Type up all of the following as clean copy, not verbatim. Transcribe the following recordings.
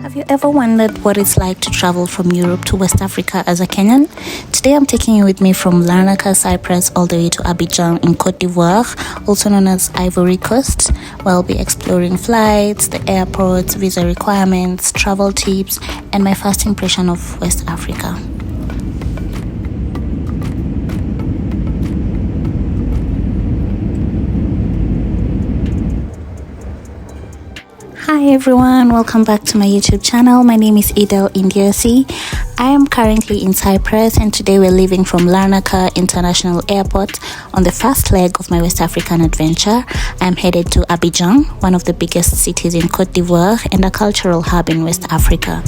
Have you ever wondered what it's like to travel from Europe to West Africa as a Kenyan? Today I'm taking you with me from Larnaca, Cyprus, all the way to Abidjan in Côte d'Ivoire, also known as Ivory Coast, where I'll be exploring flights, the airports, visa requirements, travel tips, and my first impression of West Africa. Hi everyone, welcome back to my YouTube channel. My name is Indiasi. I am currently in Cyprus and today we're leaving from Larnaca International Airport on the first leg of my West African adventure. I'm headed to Abidjan, one of the biggest cities in Côte d'Ivoire and a cultural hub in West Africa.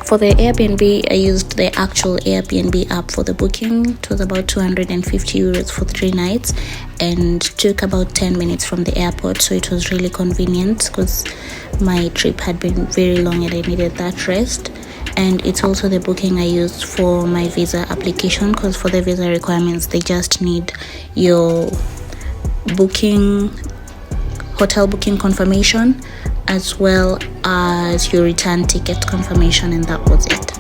For the Airbnb, I used the actual Airbnb app for the booking. It was about 250 euros for 3 nights and took about 10 minutes from the airport, so it was really convenient because my trip had been very long and I needed that rest. And it's also the booking I used for my visa application, because for the visa requirements they just need your hotel booking confirmation as well as your return ticket confirmation, and that was it.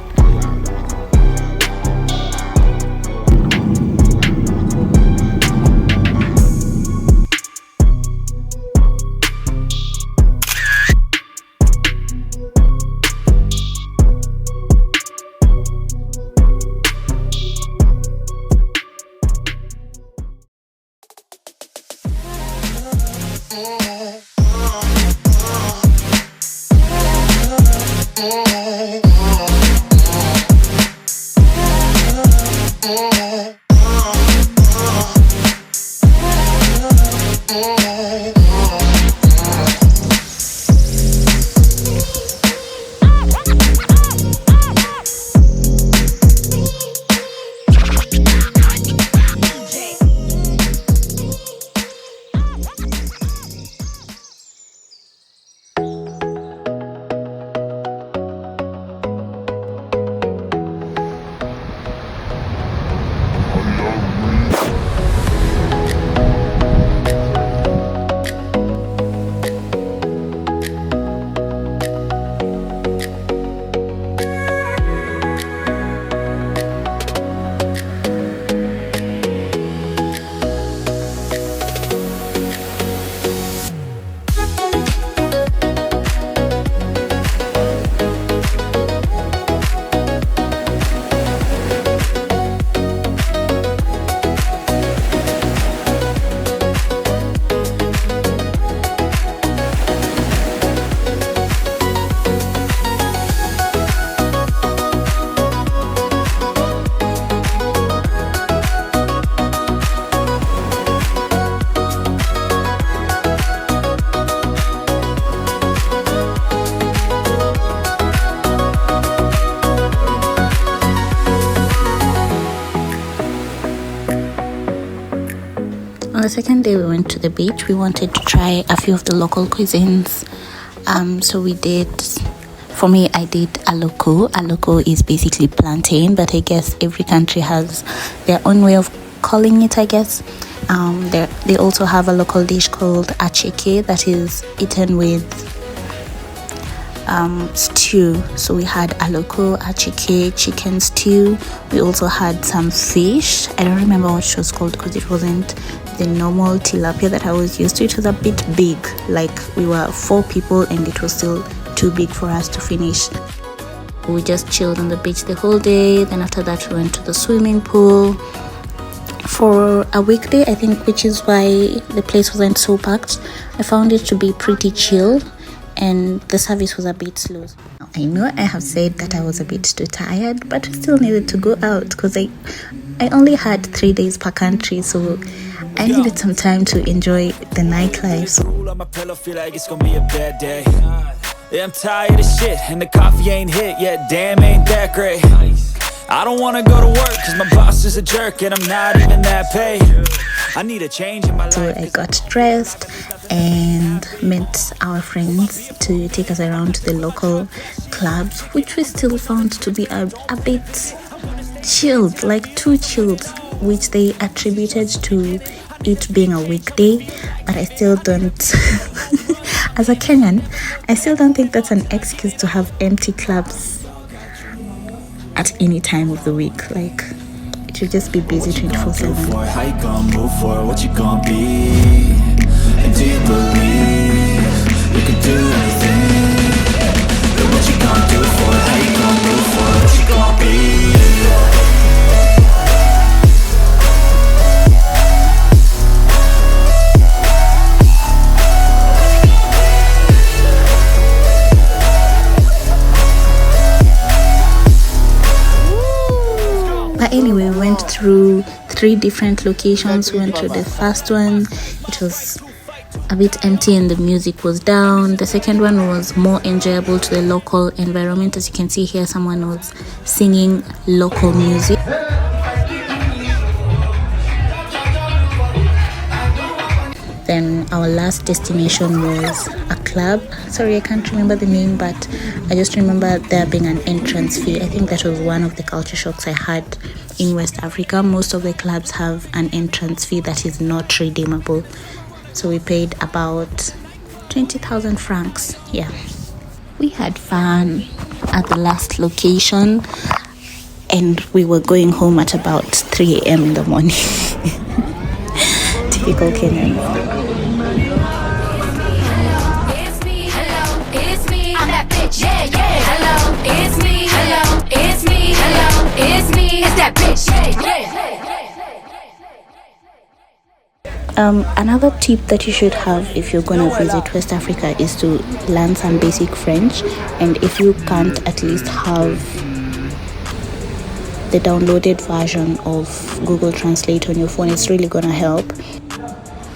On the second day, we went to the beach. We wanted to try a few of the local cuisines. So we did, for me, I did aloko. Aloko is basically plantain, but I guess every country has their own way of calling it, I guess. They also have a local dish called acheke that is eaten with stew. So we had aloko, acheke, chicken stew. We also had some fish. I don't remember what it was called because it wasn't the normal tilapia that I was used to. It was a bit big, like we were 4 people and it was still too big for us to finish. We just chilled on the beach the whole day. Then after that we went to the swimming pool for a weekday, I think, which is why the place wasn't so packed. I found it to be pretty chill and the service was a bit slow. I know I have said that I was a bit too tired, but we still needed to go out because I only had 3 days per country, so I needed some time to enjoy the nightlife. Yeah, I'm tired of shit and the coffee ain't hit yet. Damn, ain't that great. I don't wanna go to work cause my boss is a jerk and I'm not even that paid. I need a change in my life. So I got dressed and met our friends to take us around to the local clubs, which we still found to be a bit chilled, like too chilled, which they attributed to it being a weekday, but I still don't As a Kenyan, I still don't think that's an excuse to have empty clubs at any time of the week. Like, it should just be busy 24/7. How you gonna move for what you gonna be? And do you believe you can do anything? But what you gonna do for it? How you gonna move for it? What you gonna be? But anyway, we went through 3 different locations. We went to the first one, it was a bit empty and the music was down. The second one was more enjoyable to the local environment. As you can see here, someone was singing local music. Then our last destination was a club. Sorry, I can't remember the name, but I just remember there being an entrance fee. I think that was one of the culture shocks I had in West Africa. Most of the clubs have an entrance fee that is not redeemable. So we paid about 20,000 francs. Yeah. We had fun at the last location and we were going home at about 3 a.m. in the morning. Typical Kenyan. It's me, hello, it's me, I'm that bitch, yeah, yeah. Hello, it's me, hello, it's me, hello, it's me, it's that bitch, yeah, yeah. Another tip that you should have if you're going to visit West Africa is to learn some basic French, and if you can't at least have the downloaded version of Google Translate on your phone, it's really gonna help.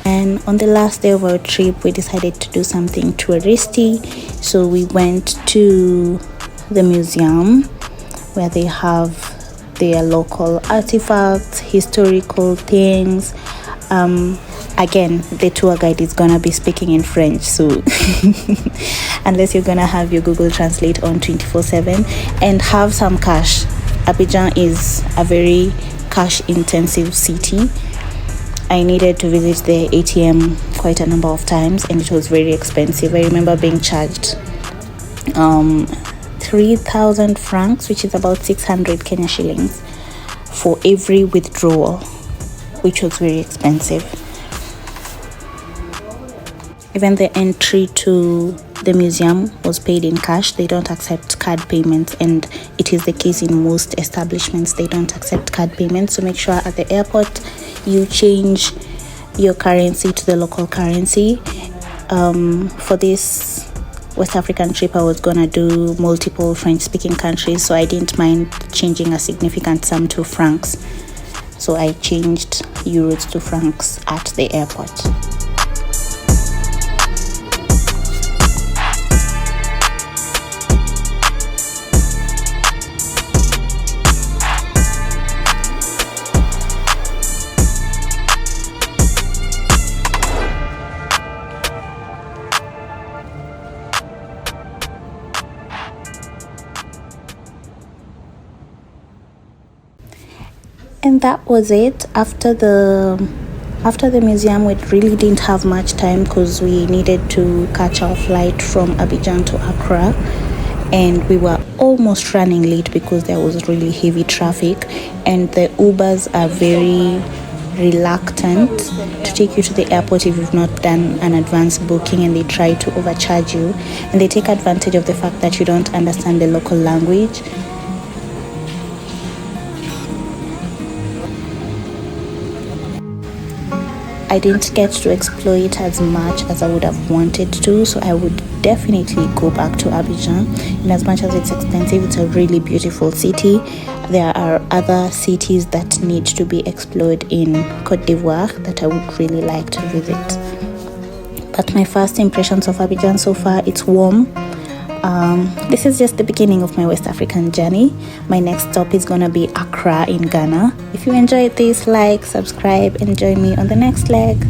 And on the last day of our trip, we decided to do something touristy, so we went to the museum where they have their local artifacts, historical things. Again, the tour guide is gonna be speaking in French, so unless you're gonna have your Google Translate on 24/7 and have some cash. Abidjan is a very cash intensive city. I needed to visit the ATM quite a number of times and it was very expensive. I remember being charged 3,000 francs, which is about 600 Kenya shillings, for every withdrawal, which was very expensive. Even the entry to the museum was paid in cash. They don't accept card payments, and it is the case in most establishments. They don't accept card payments, so make sure at the airport you change your currency to the local currency. For this West African trip, I was gonna do multiple French-speaking countries, so I didn't mind changing a significant sum to francs. So I changed euros to francs at the airport. And that was it. After the museum, we really didn't have much time because we needed to catch our flight from Abidjan to Accra, and we were almost running late because there was really heavy traffic, and the Ubers are very reluctant to take you to the airport if you've not done an advance booking, and they try to overcharge you, and they take advantage of the fact that you don't understand the local language. I didn't get to explore it as much as I would have wanted to, so I would definitely go back to Abidjan. In as much as it's expensive, it's a really beautiful city. There are other cities that need to be explored in Côte d'Ivoire that I would really like to visit. But my first impressions of Abidjan so far, it's warm. This is just the beginning of my West African journey. My next stop is gonna be Accra in Ghana. If you enjoyed this, like, subscribe, and join me on the next leg.